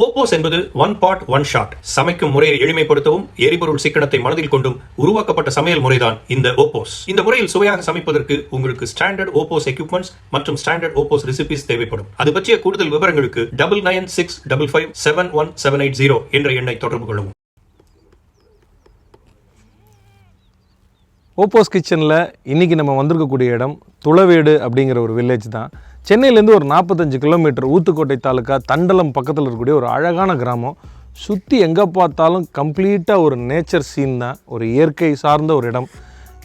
OPOS என்பது one pot one shot. சமைக்கும் முறையை எளிமைப்படுத்தவும் எரிபொருள் சிக்கனத்தை மனதில் கொண்டும் உருவாக்கப்பட்ட சமையல் முறைதான் இந்த OPOS. இந்த முறையில் சுவையாக சமைப்பதற்கு உங்களுக்கு ஸ்டாண்டர்ட் OPOS எக்யூப்மெண்ட்ஸ் மற்றும் ஸ்டாண்டர்ட் OPOS ரெசிபிஸ் தேவைப்படும். அது பற்றிய கூடுதல் விவரங்களுக்கு 9965557180 என்ற எண்ணை தொடர்பு கொள்ளவும். OPOS கிச்சனில் இன்றைக்கி நம்ம வந்திருக்கக்கூடிய இடம் துளவேடு அப்படிங்கிற ஒரு வில்லேஜ் தான். சென்னையிலேருந்து ஒரு 45 கிலோமீட்டர், ஊத்துக்கோட்டை தாலுக்கா தண்டலம் பக்கத்தில் இருக்கக்கூடிய ஒரு அழகான கிராமம். சுற்றி எங்கே பார்த்தாலும் கம்ப்ளீட்டாக ஒரு நேச்சர் சீன் தான், ஒரு இயற்கை சார்ந்த ஒரு இடம்.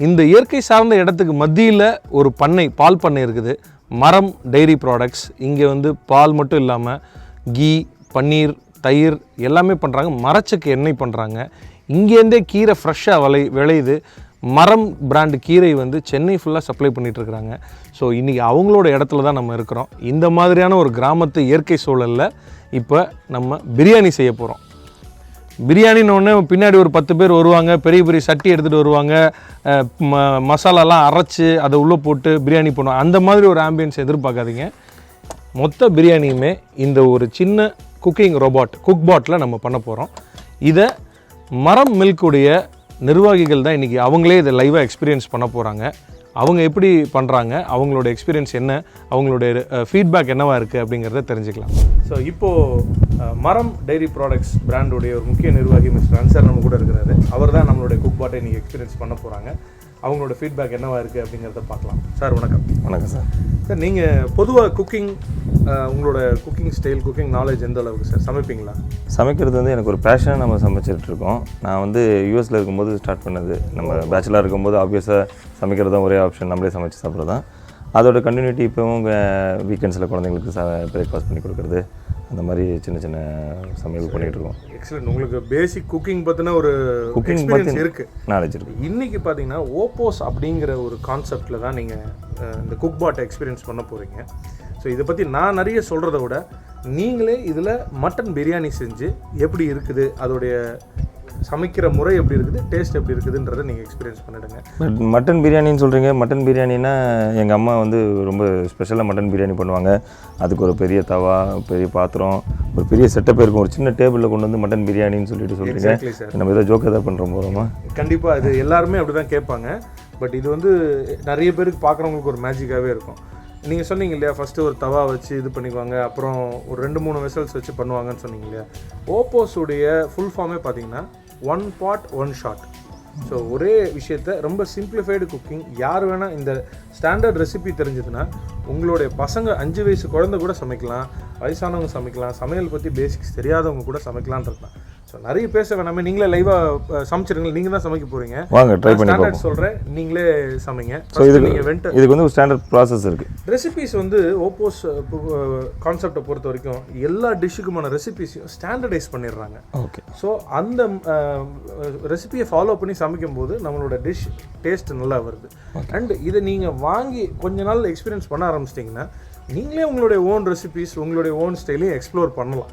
இந்த இயற்கை சார்ந்த இடத்துக்கு மத்தியில் ஒரு பண்ணை, பால் பண்ணை இருக்குது. மரம் டைரி ப்ராடக்ட்ஸ். இங்கே பால் மட்டும் இல்லாமல் கீ, பன்னீர், தயிர் எல்லாமே பண்ணுறாங்க. மரச்சக்கு எண்ணெய் பண்ணுறாங்க. இங்கேருந்தே கீரை ஃப்ரெஷ்ஷாக விளையுது. மரம் பிராண்டு கீரை சென்னை ஃபுல்லாக சப்ளை பண்ணிகிட்ருக்குறாங்க. ஸோ இன்றைக்கி அவங்களோட இடத்துல தான் நம்ம இருக்கிறோம். இந்த மாதிரியான ஒரு கிராமத்து இயற்கை சூழலில் இப்போ நம்ம பிரியாணி செய்ய போகிறோம். பிரியாணின்னு ஒன்று பின்னாடி ஒரு 10 பேர் வருவாங்க, பெரிய பெரிய சட்டி எடுத்துகிட்டு வருவாங்க, மசாலாலாம் அரைச்சி அதை உள்ளே போட்டு பிரியாணி பண்ணுவாங்க. அந்த மாதிரி ஒரு ஆம்பியன்ஸ் எதிர்பார்க்காதீங்க. மொத்த பிரியாணியுமே இந்த ஒரு சின்ன குக்கிங் ரோபாட், குக்பாட்டில் நம்ம பண்ண போகிறோம். இதை மரம் மில்குடைய நிர்வாகிகள் தான் இன்றைக்கி அவங்களே இதை லைவாக எக்ஸ்பீரியன்ஸ் பண்ண போகிறாங்க. அவங்க எப்படி பண்ணுறாங்க, அவங்களோட எக்ஸ்பீரியன்ஸ் என்ன, அவங்களுடைய ஃபீட்பேக் என்னவாக இருக்குது அப்படிங்கிறத தெரிஞ்சுக்கலாம். ஸோ இப்போது மரம் டைரி ப்ராடக்ட்ஸ் பிராண்டுடைய ஒரு முக்கிய நிர்வாகி மிஸ்டர் அன்சார் நம்ம கூட இருக்கிறாரு. அவர் தான் நம்மளுடைய குக்பாட்டை இன்றைக்கி எக்ஸ்பீரியன்ஸ் பண்ண போகிறாங்க. அவங்களோட ஃபீட்பேக் என்னவாக இருக்குது அப்படிங்கிறத பார்க்கலாம். சார் வணக்கம். வணக்கம் சார். சார் நீங்கள் பொதுவாக குக்கிங், உங்களோட குக்கிங் ஸ்டைல், குக்கிங் நாலேஜ் எந்த அளவுக்கு சார்? சமைப்பீங்களா? சமைக்கிறது எனக்கு ஒரு பேஷனாக நம்ம சமைச்சிட்ருக்கோம். நான் யூஎஸில் இருக்கும்போது ஸ்டார்ட் பண்ணது. நம்ம பேச்சுலர் இருக்கும்போது ஆப்வியஸாக சமைக்கிறது தான் ஒரே ஆப்ஷன், நம்மளே சமைச்சு சாப்பிட்றது தான். அதோட கண்டினியூட்டி இப்போவும் வீக்கெண்ட்ஸில் குழந்தைங்களுக்கு பிரேக்ஃபாஸ்ட் பண்ணி கொடுக்குறது, அந்த மாதிரி சின்ன சின்ன சமையல் பண்ணிகிட்டு இருக்கோம். எக்ஸலண்ட். உங்களுக்கு பேசிக் குக்கிங் பற்றின ஒரு குக்கிங் பற்றி இருக்குது, நாலேஜ் இருக்குது. இன்றைக்கி பார்த்தீங்கன்னா OPOS அப்படிங்கிற ஒரு கான்செப்டில் தான் நீங்கள் இந்த குக்பாட்டை எக்ஸ்பீரியன்ஸ் பண்ண போகிறீங்க. ஸோ இதை பற்றி நான் நிறைய சொல்கிறத விட நீங்களே இதில் மட்டன் பிரியாணி செஞ்சு எப்படி இருக்குது, அதோடைய சமைக்கிற முறை எப்படி இருக்குது, டேஸ்ட் எப்படி இருக்குதுன்றதை நீங்கள் எக்ஸ்பீரியன்ஸ் பண்ணிவிடுங்க. மட்டன் பிரியாணின்னு சொல்கிறீங்க. மட்டன் பிரியாணின்னா எங்கள் அம்மா ரொம்ப ஸ்பெஷலாக மட்டன் பிரியாணி பண்ணுவாங்க. அதுக்கு ஒரு பெரிய தவா, பெரிய பாத்திரம், ஒரு பெரிய செட்டப் இருக்கும். ஒரு சின்ன டேபிளில் கொண்டு வந்து மட்டன் பிரியாணின்னு சொல்கிறீங்க. நம்ம ஏதோ ஜோக் எதாவது பண்ணுறோம் போகிறோமா? கண்டிப்பாக அது எல்லாருமே அப்படி தான் கேட்பாங்க. பட் இது நிறைய பேருக்கு பார்க்குறவங்களுக்கு ஒரு மேஜிக்காகவே இருக்கும். நீங்கள் சொன்னீங்க இல்லையா, ஃபஸ்ட்டு ஒரு தவா வச்சு இது பண்ணிக்குவாங்க, அப்புறம் ஒரு 2-3 வெசல்ஸ் வச்சு பண்ணுவாங்கன்னு சொன்னீங்க இல்லையா. OPOS உடைய ஃபுல் ஃபார்மே பார்த்தீங்கன்னா one pot one shot. So ஒரே விஷயத்த ரொம்ப சிம்பிளிஃபைடு குக்கிங். யார் வேணால் இந்த ஸ்டாண்டர்ட் ரெசிபி தெரிஞ்சதுன்னா உங்களுடைய பசங்க 5 வயசு குழந்தை கூட சமைக்கலாம், வயசானவங்க சமைக்கலாம், சமையல் பற்றி பேசிக்ஸ் தெரியாதவங்க கூட சமைக்கலான்றது தான். ஸோ நிறைய பேச வேணாமே, நீங்களே லைவாக சமைச்சிருங்க. நீங்கள் தான் சமைக்க போகிறீங்க. வாங்க ட்ரை பண்ணி ஸ்டாண்டர்ட் சொல்கிறேன், நீங்களே சமைங்க. ஸோ இதுக்கு ஒரு ஸ்டாண்டர்ட் ப்ராசஸ் இருக்குது. ரெசிபிஸ் OPOS கான்செப்டை பொறுத்த வரைக்கும் எல்லா டிஷ்ஷுக்குமான ரெசிபிஸையும் ஸ்டாண்டர்டைஸ் பண்ணிடுறாங்க. ஓகே. ஸோ அந்த ரெசிபியை ஃபாலோ பண்ணி சமைக்கும்போது நம்மளோட டிஷ் டேஸ்ட் நல்லா வருது. அண்ட் இதை நீங்கள் வாங்கி கொஞ்ச நாள் எக்ஸ்பீரியன்ஸ் பண்ண ஆரம்பிச்சிட்டிங்கன்னா நீங்களே உங்களுடைய ஓன் ரெசிபிஸ், உங்களுடைய ஓன் ஸ்டைலையும் எக்ஸ்ப்ளோர் பண்ணலாம்.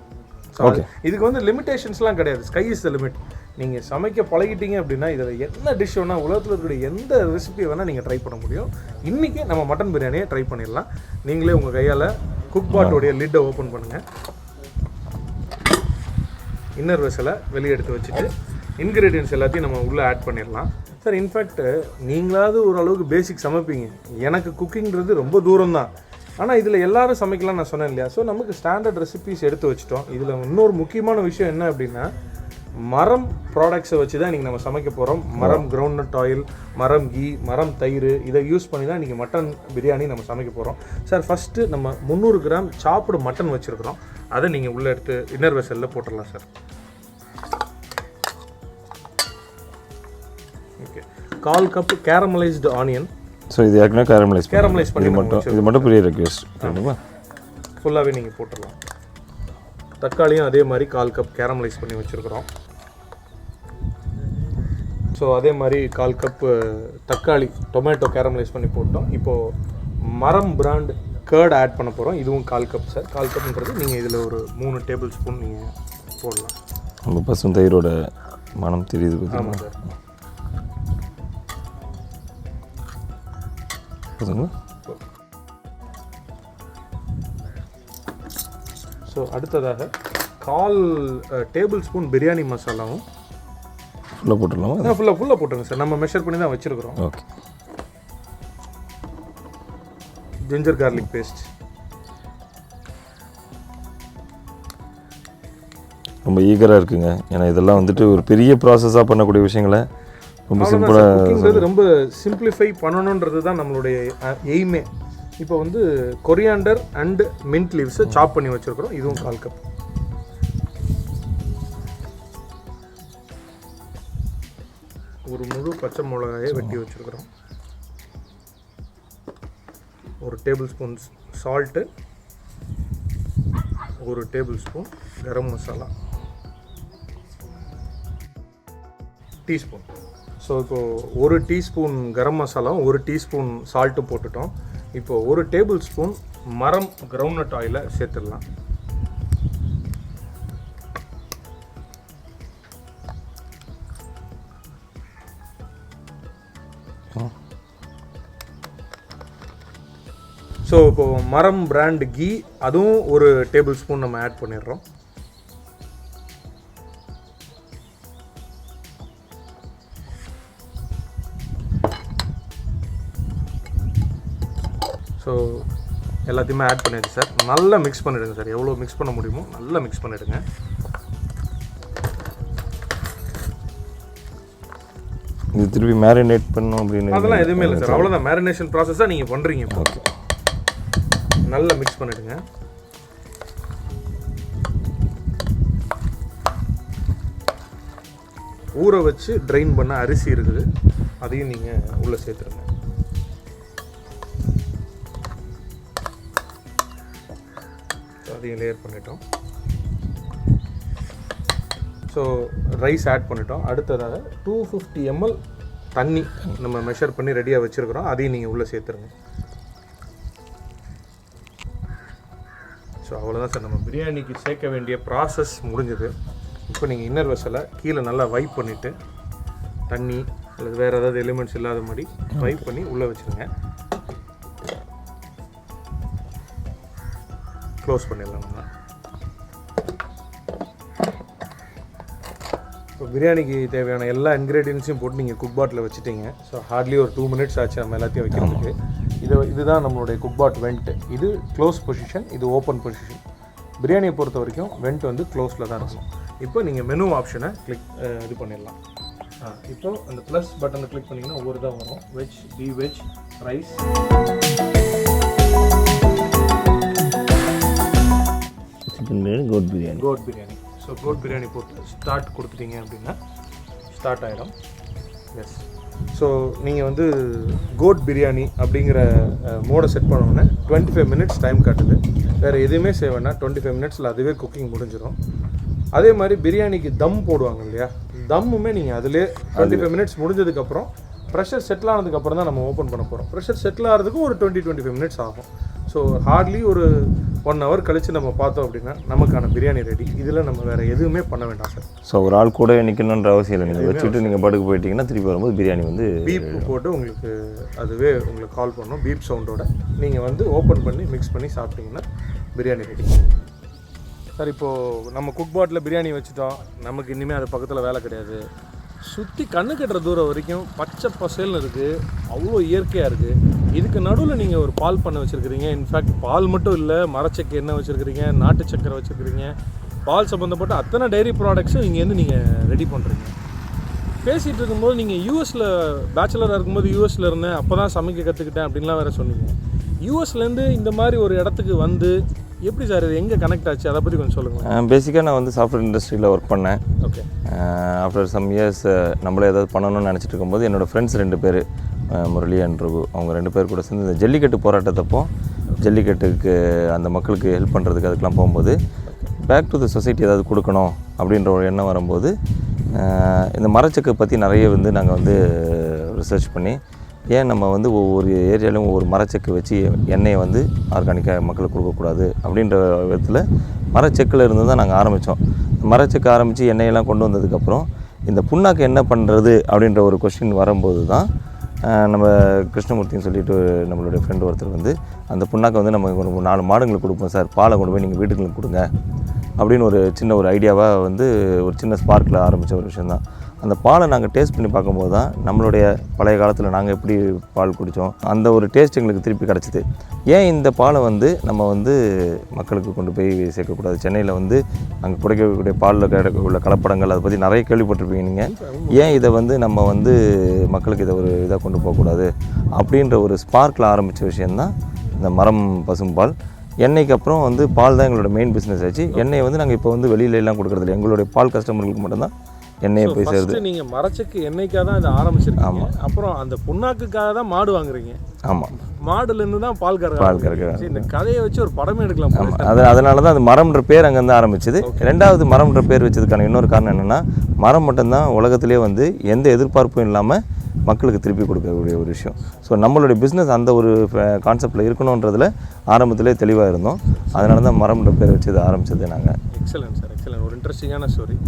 ஓகே. இதுக்கு லிமிடேஷன்ஸ்லாம் கிடையாது. Sky is the limit. நீங்கள் சமைக்க பழகிட்டீங்க அப்படின்னா இதில் என்ன டிஷ் வேணால், உலகத்தில் இருக்கக்கூடிய எந்த ரெசிபியை வேணால் நீங்கள் ட்ரை பண்ண முடியும். இன்றைக்கி நம்ம மட்டன் பிரியாணியை ட்ரை பண்ணிடலாம். நீங்களே உங்கள் கையால் குக்பாட்டோடைய லிட்டை ஓப்பன் பண்ணுங்கள். இன்னர் வெசலை வெளியே எடுத்து வச்சுட்டு இன்க்ரீடியன்ஸ் எல்லாத்தையும் நம்ம உள்ளே ஆட் பண்ணிடலாம். சார், இன்ஃபேக்ட் நீங்களாவது ஓரளவுக்கு பேசிக் சமைப்பீங்க. எனக்கு குக்கிங்கிறது ரொம்ப தூரம் தான். ஆனால் இதில் எல்லோரும் சமைக்கலாம் நான் சொன்னேன் இல்லையா. ஸோ நமக்கு ஸ்டாண்டர்ட் ரெசிபிஸ் எடுத்து வச்சுட்டோம். இதில் இன்னொரு முக்கியமான விஷயம் என்ன அப்படின்னா, மரம் ப்ராடக்ட்ஸை வச்சு தான் இன்றைக்கி நம்ம சமைக்க போகிறோம். மரம் கிரவுண்ட்நட் ஆயில், மரம் கீ, மரம் தயிர், இதை யூஸ் பண்ணி தான் இன்றைக்கி மட்டன் பிரியாணி நம்ம சமைக்க போகிறோம். சார், ஃபஸ்ட்டு நம்ம 300 கிராம் சாப்பிடு மட்டன் வச்சுருக்கிறோம். அதை நீங்கள் உள்ளே எடுத்து இன்னர் வெசலில் போட்டுடலாம் sir. Okay. 1/4 cup caramelised onion. So இது ஏற்கனவே கேரமலைஸ் பண்ணி இது மட்டும் பெரிய ரெக்வெஸ்ட். ஃபுல்லாகவே நீங்கள் போட்டுடலாம். தக்காளியும் அதே மாதிரி 1/4 கப் கேரமலைஸ் பண்ணி வச்சுருக்குறோம். ஸோ அதே மாதிரி 1/4 கப் தக்காளி, டொமேட்டோ கேரமலைஸ் பண்ணி போட்டோம். இப்போது மரம் பிராண்ட் கர்ட் ஆட் பண்ண போகிறோம். இதுவும் 1/4 கப் சார். 1/4 கப்ன்றது நீங்கள் இதில் ஒரு 3 டேபிள் ஸ்பூன் நீங்கள் போடலாம். நம்ம பசும் தயிரோட மனம் தெரியுது. ஆமாம் சார். ஸோ அடுத்ததாக 1/4 டேபிள் ஸ்பூன் பிரியாணி மசாலாவும் ஃபுல்லாக போட்டுடலாமா? ஃபுல்லாக போட்டுருங்க சார். நம்ம மெஷர் பண்ணி தான் வச்சுருக்குறோம். ஓகே. ஜிஞ்சர் கார்லிக் பேஸ்ட் ரொம்ப ஈகராக இருக்குங்க. ஏன்னா இதெல்லாம் வந்துட்டு ஒரு பெரிய ப்ராசஸாக பண்ணக்கூடிய விஷயங்களை ரொம்ப சிம்பிளாக ரொம்ப சிம்பிளிஃபை பண்ணணுன்றது தான் நம்மளுடைய எய்மே. இப்போ வந்து கொரியாண்டர் அண்ட் மின்ட் லீவ்ஸை சாப் பண்ணி வச்சுருக்கிறோம். இதுவும் 1/4 கப். ஒரு முழு பச்சை மிளகாயை வெட்டி வச்சுருக்கிறோம். 1 table spoon salt, 1 table spoon garam masala, teaspoon. So இப்போது 1 டீஸ்பூன் கரம் மசாலாவும் 1 டீஸ்பூன் சால்ட்டும் போட்டுட்டோம். இப்போது 1 டேபிள் ஸ்பூன் மரம் கிரவுண்ட்நட் ஆயிலை சேர்த்துடலாம். ஸோ இப்போது மரம் பிராண்ட் கீ அதுவும் 1 டேபிள் ஸ்பூன் நம்ம ஆட் பண்ணிடுறோம். ஸோ எல்லாத்தையுமே ஆட் பண்ணிடுங்க சார். நல்லா மிக்ஸ் பண்ணிவிடுங்க சார். எவ்வளோ மிக்ஸ் பண்ண முடியுமோ நல்லா மிக்ஸ் பண்ணிவிடுங்க. இது திருப்பி மேரினேட் பண்ணணும் அப்படின்னு அதெல்லாம் எதுவுமே இல்லை சார். அவ்வளோதான், மேரினேஷன் ப்ராசஸாக நீங்கள் பண்ணுறீங்க. ஓகே. நல்லா மிக்ஸ் பண்ணிவிடுங்க. ஊற வச்சு ட்ரைன் பண்ண அரிசி இருக்குது, அதையும் நீங்கள் உள்ளே சேர்த்துருங்க. அதையும் லேயர் பண்ணிட்டோம். ஸோ ரைஸ் ஆட் பண்ணிட்டோம். அடுத்ததாக 250 ml தண்ணி நம்ம மெஷர் பண்ணி ரெடியாக வச்சுருக்கிறோம். அதையும் நீங்கள் உள்ளே சேர்த்துருங்க. ஸோ அவ்வளோதான் சார், நம்ம பிரியாணிக்கு சேர்க்க வேண்டிய ப்ராசஸ் முடிஞ்சது. இப்போ நீங்கள் இன்னர் வெசலை கீழே நல்லா வைப் பண்ணிவிட்டு தண்ணி அல்லது வேறு ஏதாவது எலிமெண்ட்ஸ் இல்லாத மாதிரி வைப் பண்ணி உள்ளே வச்சுருங்க. க்ளோஸ் பண்ணிடலாம் நம்ம. இப்போ பிரியாணிக்கு தேவையான எல்லா இன்க்ரீடியன்ஸையும் போட்டு நீங்கள் குக்பாட்டில் வச்சுட்டீங்க. ஸோ ஹார்ட்லி ஒரு 2 minutes ஆச்சு நம்ம எல்லாத்தையும் வைக்கிறதுக்கு. இதுதான் நம்மளுடைய குக்பாட் வெண்ட். இது க்ளோஸ் பொசிஷன், இது ஓப்பன் பொசிஷன். பிரியாணியை பொறுத்த வரைக்கும் வெண்ட் வந்து க்ளோஸில் தான் இருக்கும். இப்போ நீங்கள் மெனு ஆப்ஷனை இது பண்ணிடலாம். இப்போ அந்த ப்ளஸ் பட்டனை கிளிக் பண்ணிங்கன்னா ஒவ்வொரு தான் வரும். வெஜ், பி veg, rice, chicken biryani, goat biryani. Goat biryani. ஸோ கோட் பிரியாணி போட்டு ஸ்டார்ட் கொடுத்துட்டீங்க அப்படின்னா ஸ்டார்ட் ஆகிடும். எஸ். ஸோ நீங்கள் வந்து கோட் பிரியாணி அப்படிங்கிற மோடை செட் பண்ணோன்னே 25 minutes டைம் காட்டுது. வேறு எதுவுமே செய்ய வேண்டாம், 25 minutesல அதுவே குக்கிங் முடிஞ்சிடும். அதே மாதிரி பிரியாணிக்கு தம் போடுவாங்க இல்லையா, தம்முமே நீங்கள் அதிலே 25 minutes முடிஞ்சதுக்கப்புறம் ப்ரெஷர் செட்டில் ஆனதுக்கப்புறம் தான் நம்ம ஓப்பன் பண்ண போகிறோம். ப்ரெஷர் செட்டில் ஆகிறதுக்கும் ஒரு 20-25 minutes ஆகும். ஸோ ஹார்ட்லி ஒரு 1 hour கழித்து நம்ம பார்த்தோம் அப்படின்னா நமக்கான பிரியாணி ரெடி. இதில் நம்ம வேறு எதுவுமே பண்ண வேண்டாம் சார். ஸோ ஒரு ஆள் கூட நிற்கணுன்ற அவசியம் இல்லை. நீங்கள் வச்சுட்டு நீங்கள் படுக்கு போயிட்டீங்கன்னா திருப்பி வரும்போது பிரியாணி வந்து பீப் போட்டு உங்களுக்கு அதுவே உங்களுக்கு கால் பண்ணணும். பீப் சவுண்டோட நீங்கள் வந்து ஓப்பன் பண்ணி மிக்ஸ் பண்ணி சாப்பிட்டீங்கன்னா பிரியாணி ரெடி. சார் இப்போது நம்ம குக்பாட்டில் பிரியாணி வச்சுட்டோம். நமக்கு இனிமேல் அது பக்கத்தில் வேலை கிடையாது. சுற்றி கண்ணு கட்டுற தூரம் வரைக்கும் பச்சை பசேல்னு இருக்குது, அவ்வளோ இயற்கையாக இருக்குது. இதுக்கு நடுவில் நீங்கள் ஒரு பால் பண்ணை வச்சுருக்கிறீங்க. இன்ஃபேக்ட் பால் மட்டும் இல்லை, மரச்சக்கை எண்ணெய் வச்சுருக்கிறீங்க, நாட்டு சக்கரை வச்சுருக்கிறீங்க, பால் சம்மந்தப்பட்ட அத்தனை டைரி ப்ராடக்ட்ஸும் இங்கேருந்து நீங்கள் ரெடி பண்ணுறீங்க. பேசிகிட்டு இருக்கும்போது நீங்கள் யூஎஸில் பேச்சுலராக இருக்கும்போது யூஎஸில் இருந்தேன், அப்போ தான் சமைக்க கற்றுக்கிட்டேன் அப்படின்லாம் வேறு சொன்னீங்க. யூஎஸ்லேருந்து இந்த மாதிரி ஒரு இடத்துக்கு வந்து எப்படி சார் இது எங்கே கனெக்ட் ஆச்சு, அதை பற்றி கொஞ்சம் சொல்லுங்கள். பேசிக்காக நான் வந்து சாஃப்ட்வேர் இண்டஸ்ட்ரியில் ஒர்க் பண்ணேன். ஓகே. ஆஃப்டர் சம் இயர்ஸ் நம்மளே ஏதாவது பண்ணணும்னு நினச்சிட்டு இருக்கும்போது என்னோடய ஃப்ரெண்ட்ஸ் 2 பேர், முரளி அண்ட் ரகு, அவங்க 2 பேர் கூட சேர்ந்து இந்த ஜல்லிக்கட்டு போராட்டத்தப்போ ஜல்லிக்கட்டுக்கு அந்த மக்களுக்கு ஹெல்ப் பண்ணுறதுக்கு அதுக்கெலாம் போகும்போது பேக் டு த சொசைட்டி ஏதாவது கொடுக்கணும் அப்படின்ற ஒரு எண்ணம் வரும்போது இந்த மரச்சக்கை பற்றி நிறைய வந்து நாங்கள் வந்து ரிசர்ச் பண்ணி ஏன் நம்ம வந்து ஒவ்வொரு ஏரியாலையும் ஒவ்வொரு மரச்செக்கு வச்சு எண்ணெயை வந்து ஆர்கானிக்காக மக்களுக்கு கொடுக்கக்கூடாது அப்படின்ற விதத்தில் மரச்செக்கில் இருந்து தான் நாங்கள் ஆரம்பித்தோம். மரச்செக்கு ஆரம்பித்து எண்ணெயெல்லாம் கொண்டு வந்ததுக்கப்புறம் இந்த புண்ணாக்கு என்ன பண்ணுறது அப்படின்ற ஒரு கொஸ்டின் வரும்போது தான் நம்ம கிருஷ்ணமூர்த்தின்னு சொல்லிட்டு நம்மளுடைய ஃப்ரெண்டு ஒருத்தர் வந்து அந்த புண்ணாக்கை வந்து நம்ம ஒரு 4 மாடுங்களுக்கு கொடுப்போம் சார், பாலை கொண்டு போய் நீங்கள் வீட்டுங்களுக்கு கொடுங்க, அப்படின்னு ஒரு சின்ன ஒரு ஐடியாவாக வந்து ஒரு சின்ன ஸ்பார்க்கில் ஆரம்பித்த ஒரு விஷயந்தான். அந்த பாலை நாங்கள் டேஸ்ட் பண்ணி பார்க்கும்போது தான் நம்மளுடைய பழைய காலத்தில் நாங்கள் எப்படி பால் குடித்தோம் அந்த ஒரு டேஸ்ட் எங்களுக்கு திருப்பி கிடச்சிது. ஏன் இந்த பாலை வந்து நம்ம வந்து மக்களுக்கு கொண்டு போய் சேர்க்கக்கூடாது? சென்னையில் வந்து அங்கே குடிக்கக்கூடிய பாலில் கிடைக்கக்கூடிய கலப்படங்கள் அதை பற்றி நிறைய கேள்விப்பட்டிருப்பீங்க நீங்கள். ஏன் இதை வந்து நம்ம வந்து மக்களுக்கு இதை ஒரு இதாக கொண்டு போகக்கூடாது அப்படின்ற ஒரு ஸ்பார்க்கில் ஆரம்பித்த விஷயந்தான் இந்த மரம் பசும்பால். எண்ணெய்க்கு அப்புறம் வந்து பால் தான் எங்களோட மெயின் பிஸ்னஸ் ஆச்சு. எண்ணெயை வந்து நாங்கள் இப்போ வந்து வெளியிலலாம் கொடுக்குறதில்ல, எங்களுடைய பால் கஸ்டமர்களுக்கு மட்டும்தான் எண்ணெயை போய் சேருது. நீங்கள் மரச்செக்கு எண்ணெய்க்காக தான் இதை ஆரம்பிச்சிருக்கீங்க. ஆமாம். அப்புறம் அந்த புண்ணாக்குக்காக தான் மாடு வாங்குறீங்க. ஆமாம், மாடுலேருந்து தான் பால் கறக்க. இந்த கதையை வச்சு ஒரு படமே எடுக்கலாம். ஆமாம், அதனால தான் அந்த மரம்ன்ற பேர் அங்கேருந்து ஆரம்பிச்சது. ரெண்டாவது மரம்ன்ற பேர் வச்சதுக்கான இன்னொரு காரணம் என்னென்னா, மரம் மட்டும்தான் உலகத்திலே வந்து எந்த எதிர்பார்ப்பும் இல்லாமல் மக்களுக்கு திருப்பி கொடுக்கக்கூடிய ஒரு விஷயம். ஸோ நம்மளுடைய பிஸ்னஸ் அந்த ஒரு கான்செப்டில் இருக்கணுன்றதில் ஆரம்பத்திலே தெளிவாக இருந்தோம். அதனால தான் மரம்ன்ற பேர் வச்சு இதை ஆரம்பித்தது நாங்கள். Excellent sir, excellent. ஒரு இன்ட்ரெஸ்டிங்கான ஸ்டோரி.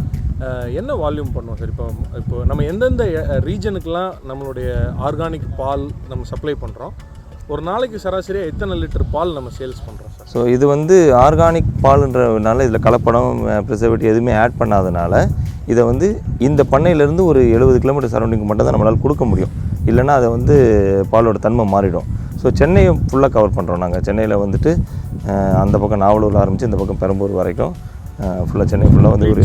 என்ன வால்யூம் பண்ணுவோம் சார்? இப்போ நம்ம எந்தெந்த ரீஜனுக்கெலாம் நம்மளுடைய ஆர்கானிக் பால் நம்ம சப்ளை பண்ணுறோம்? ஒரு நாளைக்கு சராசரியாக எத்தனை லிட்டர் பால் நம்ம சேல்ஸ் பண்ணுறோம் சார்? ஸோ இது வந்து ஆர்கானிக் பால்ன்றதுனால இதில் கலப்படம் ப்ரிசர்வேட்டிவ் எதுவுமே ஆட் பண்ணாதனால இதை வந்து இந்த பண்ணையிலேருந்து ஒரு 70 கிலோமீட்டர் சரௌண்டிங் மட்டும் தான் நம்மளால் கொடுக்க முடியும். இல்லைன்னா அதை வந்து பாலோட தன்மை மாறிடும். ஸோ சென்னையை ஃபுல்லாக கவர் பண்ணுறோம் நாங்கள். சென்னையில் வந்துட்டு அந்த பக்கம் நாவலூரில் ஆரம்பித்து இந்த பக்கம் பெரம்பூர் வரைக்கும் ஃபுல்லாக சென்னை ஃபுல்லாக வந்து ஒரு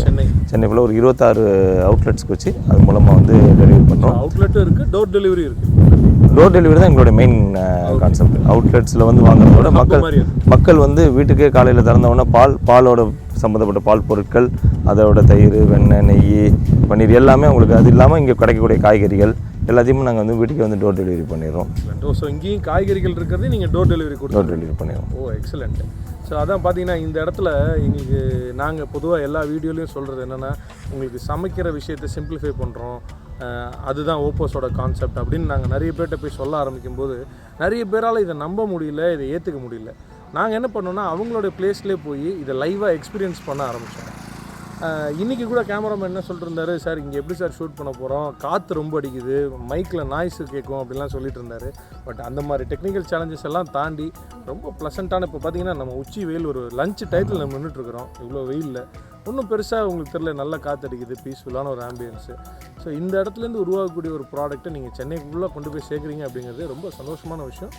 சென்னை ஃபுல்லாக ஒரு 26 அவுட்லெட்ஸ்க்கு வச்சு அது மூலமாக வந்து டெலிவரி பண்ணுறோம். அவுட்லெட்டும் இருக்குது, டோர் டெலிவரி இருக்குது. டோர் டெலிவரி தான் எங்களுடைய மெயின் கான்செப்ட். அவுட்லெட்ஸில் வந்து வாங்குறதோட மக்கள் வந்து வீட்டுக்கே காலையில் திறந்தவுடனே பாலோட சம்மந்தப்பட்ட பால் பொருட்கள், அதோட தயிர், வெண்ணெய், நெய், பன்னீர் எல்லாமே உங்களுக்கு அது இல்லாமல் இங்கே கிடைக்கக்கூடிய காய்கறிகள் எல்லாத்தையுமே நாங்கள் வந்து வீட்டுக்கு வந்து டோர் டெலிவரி பண்ணிடுறோம். ஸோ இங்கேயும் காய்கறிகள் இருக்கிறது நீங்கள் டோர் டெலிவரி டோர் டெலிவரி பண்ணிடுறோம். ஓ, எக்ஸலண்ட். ஸோ அதான் பார்த்தீங்கன்னா இந்த இடத்துல எங்களுக்கு நாங்கள் பொதுவாக எல்லா வீடியோலையும் சொல்கிறது என்னென்னா, உங்களுக்கு சமைக்கிற விஷயத்தை சிம்பிளிஃபை பண்ணுறோம், அதுதான் ஓப்போஸோட கான்செப்ட் அப்படின்னு நாங்கள் நிறைய பேர்கிட்ட போய் சொல்ல ஆரம்பிக்கும்போது நிறைய பேரால் இதை நம்ப முடியல, இதை ஏற்றுக்க முடியல. நாங்கள் என்ன பண்ணோன்னா அவங்களோட பிளேஸ்லேயே போய் இதை லைவாக எக்ஸ்பீரியன்ஸ் பண்ண ஆரம்பித்தோம். இன்றைக்கி கூட கேமராமேன் என்ன சொல்லிட்டு இருந்தார், சார் இங்கே எப்படி சார் ஷூட் பண்ண போகிறோம், காற்று ரொம்ப அடிக்குது, மைக்கில் நாய்ஸு கேட்கும் அப்படிலாம் சொல்லிட்டு இருந்தார். பட் அந்த மாதிரி டெக்னிக்கல் சேலஞ்சஸ் எல்லாம் தாண்டி ரொம்ப ப்ளசண்ட்டான, இப்போ பார்த்தீங்கன்னா நம்ம உச்சி வெயில், ஒரு லஞ்ச் டைத்தில் நம்ம நின்றுட்டுருக்குறோம். இவ்வளோ வெயிலில் ஒன்றும் பெருசாக உங்களுக்கு தெரியல, நல்லா காற்றடிக்குது, பீஸ்ஃபுல்லான ஒரு ஆம்பியன்ஸு. ஸோ இந்த இடத்துலேருந்து உருவாகக்கூடிய ஒரு ப்ராடக்ட்டை நீங்கள் சென்னைக்குள்ளே கொண்டு போய் சேர்க்குறீங்க அப்படிங்கிறது ரொம்ப சந்தோஷமான விஷயம்,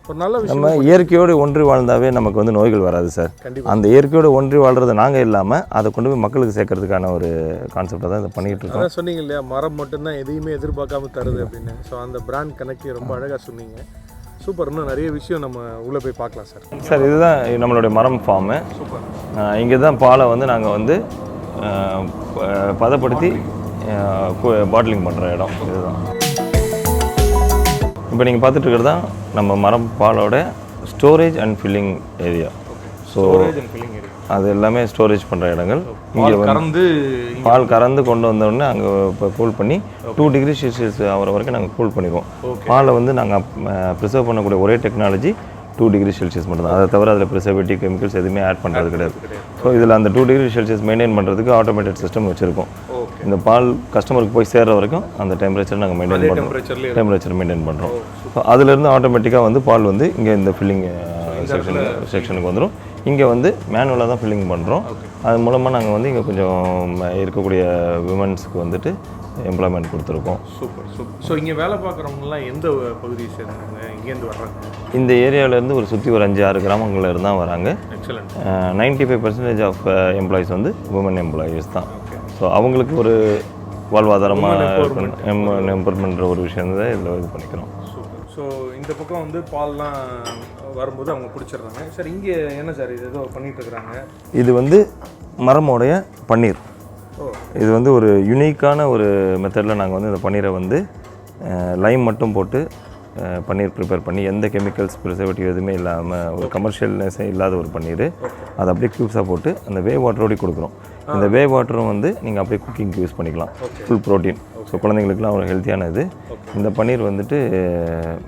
ஒரு நல்ல விஷயம். நம்ம இயற்கையோடு ஒன்றி வாழ்ந்தாவே நமக்கு வந்து நோய்கள் வராது சார். கண்டிப்பாக அந்த இயற்கையோடு ஒன்றி வாழ்கிறது நாங்கள் இல்லாமல் அதை கொண்டு போய் மக்களுக்கு சேர்க்கறதுக்கான ஒரு கான்செப்டை தான் இதை பண்ணிகிட்டு இருக்கோம். அதான் சொன்னீங்க இல்லையா, மரம் மட்டும்தான் எதையுமே எதிர்பார்க்காம தருது அப்படின்னு. ஸோ அந்த பிராண்ட் கனெக்ட் ரொம்ப அழகாக சொன்னீங்க. சூப்பர். இன்னும் நிறைய விஷயம் நம்ம உள்ளே போய் பார்க்கலாம் சார். சார் இதுதான் நம்மளுடைய மரம் ஃபார்மு. சூப்பர். இங்கே தான் பாலை வந்து நாங்கள் வந்து பதப்படுத்தி பாட்டிலிங் பண்ணுற இடம் இதுதான். இப்போ நீங்கள் பார்த்துட்டு இருக்கிறது தான் நம்ம மரம் பாலோட storage and filling area. So அது எல்லாமே ஸ்டோரேஜ் பண்ணுற இடங்கள். இங்கே வந்து பால் கறந்து கொண்டு வந்தோடனே அங்கே இப்போ கூல் பண்ணி 2 டிகிரி செல்சியஸ் ஆகிற வரைக்கும் நாங்கள் கூல் பண்ணிடுவோம். பாலை வந்து நாங்கள் ப்ரிசர்வ் பண்ணக்கூடிய ஒரே டெக்னாலஜி 2 டிகிரி செல்சியஸ் மட்டும் தான். அதை தவிர அதில் ப்ரிசர்வேட்டிவ் கெமிக்கல்ஸ் எதுவுமே ஆட் பண்ணுறது கிடையாது. ஸோ இதில் அந்த 2 டிகிரி செல்சியஸ் மெயின்டைன் பண்ணுறதுக்கு ஆட்டோமேட்டட் சிஸ்டம் வச்சுருக்கோம். இந்த பால் கஸ்டமருக்கு போய் சேர்ற வரைக்கும் அந்த டெம்பரேச்சர் நாங்கள் மெயின்டைன் பண்ணுறோம். டெம்பரேச்சர் மெயின்டைன் பண்ணுறோம். ஸோ அதுலேருந்து ஆட்டோமேட்டிக்காக வந்து பால் வந்து இங்கே இந்த ஃபில்லிங் செக்ஷனுக்கு வந்துடும். இங்கே வந்து மேனுவலாக தான் ஃபில்லிங் பண்ணுறோம். அது மூலமாக நாங்கள் வந்து இங்கே கொஞ்சம் இருக்கக்கூடிய விமன்ஸுக்கு வந்துட்டு எம்ப்ளாய்மெண்ட் கொடுத்துருக்கோம். Super super. ஸோ இங்கே வேலை பார்க்குறவங்கலாம் எந்த பகுதியை சேர்ந்தாங்க, இங்கேருந்து வர்றாங்க? இந்த ஏரியாவிலேருந்து ஒரு சுற்றி ஒரு 5-6 கிராமங்களில் இருந்தால் வராங்க. எக்ஸலண்ட். 95% ஆஃப் எம்ப்ளாயிஸ் வந்து உமன் எம்ப்ளாயீஸ் தான். ஸோ அவங்களுக்கு ஒரு வாழ்வாதாரமாக எம்பவர்மெண்ட்ற ஒரு விஷயம் தான் இதில் இது பண்ணிக்கிறோம். சூப்பர். ஸோ இந்த பக்கம் வந்து பால்லாம் வரும்போது அவங்க பிடிச்சிடுறாங்க. சார் இங்கே என்ன சார் இது ஏதோ பண்ணிகிட்டு இருக்கிறாங்க? இது வந்து மரமோடைய பன்னீர். இது வந்து ஒரு யுனிக்கான ஒரு மெத்தடில் நாங்கள் வந்து இந்த பன்னீரை வந்து லைம் மட்டும் போட்டு பன்னீர் ப்ரிப்பேர் பண்ணி எந்த கெமிக்கல்ஸ் ப்ரிசர்வேட்டிவ் எதுவுமே இல்லாமல் ஒரு கமர்ஷியல்னஸே இல்லாத ஒரு பன்னீர். அதை அப்படியே க்யூப்ஸாக போட்டு அந்த வே வாட்டரோடு கொடுக்குறோம். இந்த வே வாட்டரும் வந்து நீங்கள் அப்படியே குக்கிங்க்கு யூஸ் பண்ணிக்கலாம். Full protein. ஸோ குழந்தைங்களுக்குலாம் ஒரு ஹெல்த்தியான இது. இந்த பன்னீர் வந்துட்டு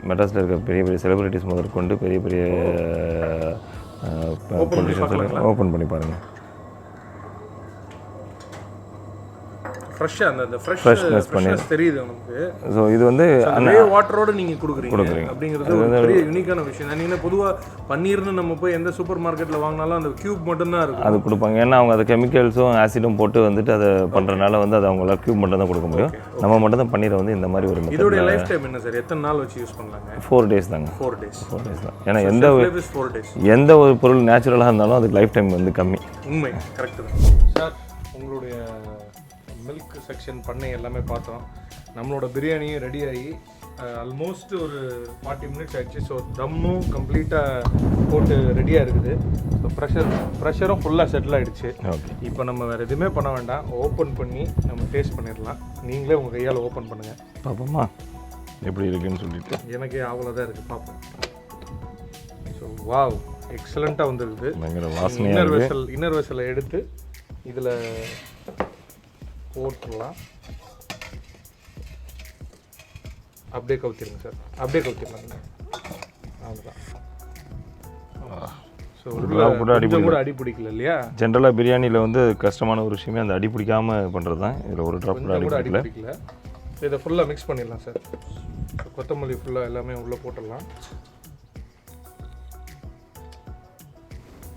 மெட்ராஸில் இருக்க பெரிய பெரிய செலிபிரிட்டிஸ் முதற்கொண்டு பெரிய பெரிய ஓப்பன் பண்ணி பாருங்கள். ஃப்ரெஷ்ஷாக அந்த ஃப்ரெஷ்னஸ் தெரியுது நமக்கு. ஸோ இது வந்து அதே வாட்டரோடு நீங்கள் கொடுக்குறீங்க அப்படிங்கிறது ஒரு பெரிய யூனிக்கான விஷயம். நீங்கள் பொதுவாக பன்னீர்னு நம்ம போய் எந்த சூப்பர் மார்க்கெட்டில் வாங்கினாலும் அந்த கியூப் மட்டும்தான் இருக்கும். அது கொடுப்பாங்க. ஏன்னா அவங்க அது கெமிக்கல்ஸும் ஆசிடும் போட்டு வந்துட்டு அதை பண்ணுறதுனால வந்து அது அவங்களால கியூப் மட்டும் தான் கொடுக்க முடியும். நம்ம மட்டும் தான் பன்னீரை வந்து இந்த மாதிரி ஒரு இதோடைய லைஃப் டைம் என்ன சார்? எத்தனை நாள் வச்சு யூஸ் பண்ணலாங்க? 4 days தாங்க. 4 days தான். ஏன்னா எந்த ஒரு பொருள் நேச்சுரலாக இருந்தாலும் அதுக்கு லைஃப் டைம் வந்து கம்மி. உண்மை, கரெக்டு தான் சார். உங்களுடைய மில்க் செக்ஷன் பண்ணை எல்லாமே பார்த்தோம். நம்மளோட பிரியாணியும் ரெடி ஆகி ஆல்மோஸ்ட் ஒரு 40 minutes ஆயிடுச்சு. ஸோ தம்மும் கம்ப்ளீட்டாக போட்டு ரெடியாக இருக்குது. ஸோ ப்ரெஷரும் ஃபுல்லாக செட்டில் ஆகிடுச்சு. ஓகே, இப்போ நம்ம வேறு எதுவுமே பண்ண வேண்டாம், ஓப்பன் பண்ணி நம்ம டேஸ்ட் பண்ணிடலாம். நீங்களே உங்கள் கையால் ஓப்பன் பண்ணுங்கள் பார்ப்போமா எப்படி இருக்குன்னு சொல்லிட்டு. எனக்கே அவ்வளோதான் இருக்குது, பார்ப்போம். ஸோ வாவ், எக்ஸலண்ட்டாக வந்துருக்குது. பயங்கர வாசனையாக இன்னர் வெசலை எடுத்து இதில் போட்டுடலாம். அப்படியே கவுத்திருங்க சார், அப்படியே கவுத்திடலாம். அவ்வளோதான். ஸோ கூட அடி பிடிக்கல இல்லையா? ஜென்ரலாக பிரியாணியில் வந்து கஷ்டமான ஒரு விஷயமே அந்த அடி பிடிக்காமல் பண்ணுறது தான். இதில் ஒரு ட்ராப் கூட அடி பிடிக்கல. இதை ஃபுல்லாக மிக்ஸ் பண்ணிடலாம் சார். கொத்தமல்லி ஃபுல்லாக எல்லாமே உள்ளே போட்டுடலாம்.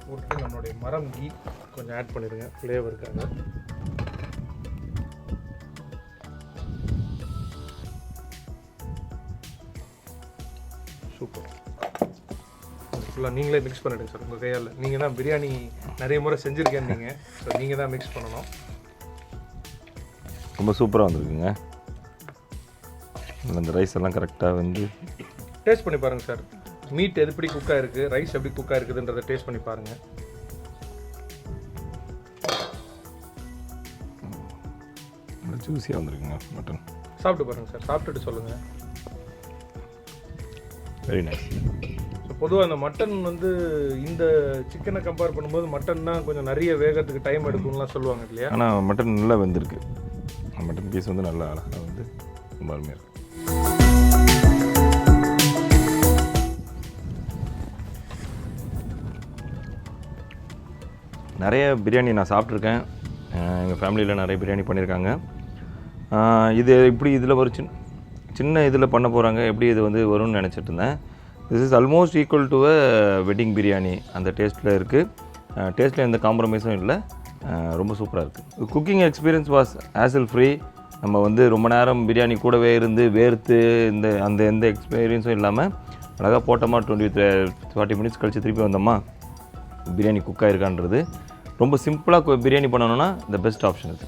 போட்டு நம்மளுடைய மரம் கீ கொஞ்சம் ஆட் பண்ணிடுங்க ஃப்ளேவருக்காக. சூப்பர். ஃபுல்லாக நீங்களே மிக்ஸ் பண்ணிவிடுங்க சார் உங்கள் கையால். நீங்கள் தான் பிரியாணி நிறைய முறை செஞ்சுருக்கேன் நீங்கள். ஸோ நீங்கள் தான் மிக்ஸ் பண்ணணும். ரொம்ப சூப்பராக வந்துருக்குங்க. இந்த ரைஸ் எல்லாம் கரெக்டாக வந்து டேஸ்ட் பண்ணி பாருங்கள் சார். மீட் எப்படி குக்காக இருக்குது, ரைஸ் எப்படி குக்காக இருக்குதுன்றதை டேஸ்ட் பண்ணி பாருங்கள். ஜூஸியாக வந்துருக்குங்க மட்டன். சாப்பிட்டு பாருங்கள் சார், சாப்பிட்டுட்டு சொல்லுங்கள். Very nice. ஸோ பொதுவாக அந்த மட்டன் வந்து இந்த சிக்கனை கம்பேர் பண்ணும்போது மட்டன் தான் கொஞ்சம் நிறைய வேகத்துக்கு டைம் எடுக்கும்லாம் சொல்லுவாங்க இல்லையா? ஆனால் மட்டன் நல்லா வெந்திருக்கு. மட்டன் பீஸ் வந்து நல்லா அழகாக வந்து ரொம்ப அருமையாக இருக்குது. நிறைய பிரியாணி நான் சாப்பிட்ருக்கேன். எங்கள் ஃபேமிலியில் நிறைய பிரியாணி பண்ணியிருக்காங்க. இது இப்படி இதில் ஒரு சின்ன இதில் பண்ண போகிறாங்க, எப்படி இது வந்து வரும்னு நினச்சிட்டு இருந்தேன். This is almost equal to a wedding biryani. அந்த டேஸ்ட்டில் இருக்குது. டேஸ்ட்டில் எந்த காம்ப்ரமைஸும் இல்லை. ரொம்ப சூப்பராக இருக்குது. Cooking experience was hazel free. நம்ம வந்து ரொம்ப நேரம் பிரியாணி கூடவே இருந்து வேர்த்து எந்த எக்ஸ்பீரியன்ஸும் இல்லாமல் அழகாக போட்டோமா 20-40 minutes கழித்து திருப்பி வந்தோமா பிரியாணி குக் ஆகிருக்கான்றது. ரொம்ப சிம்பிளாக பிரியாணி பண்ணணுன்னா த பெஸ்ட் ஆப்ஷன் இது.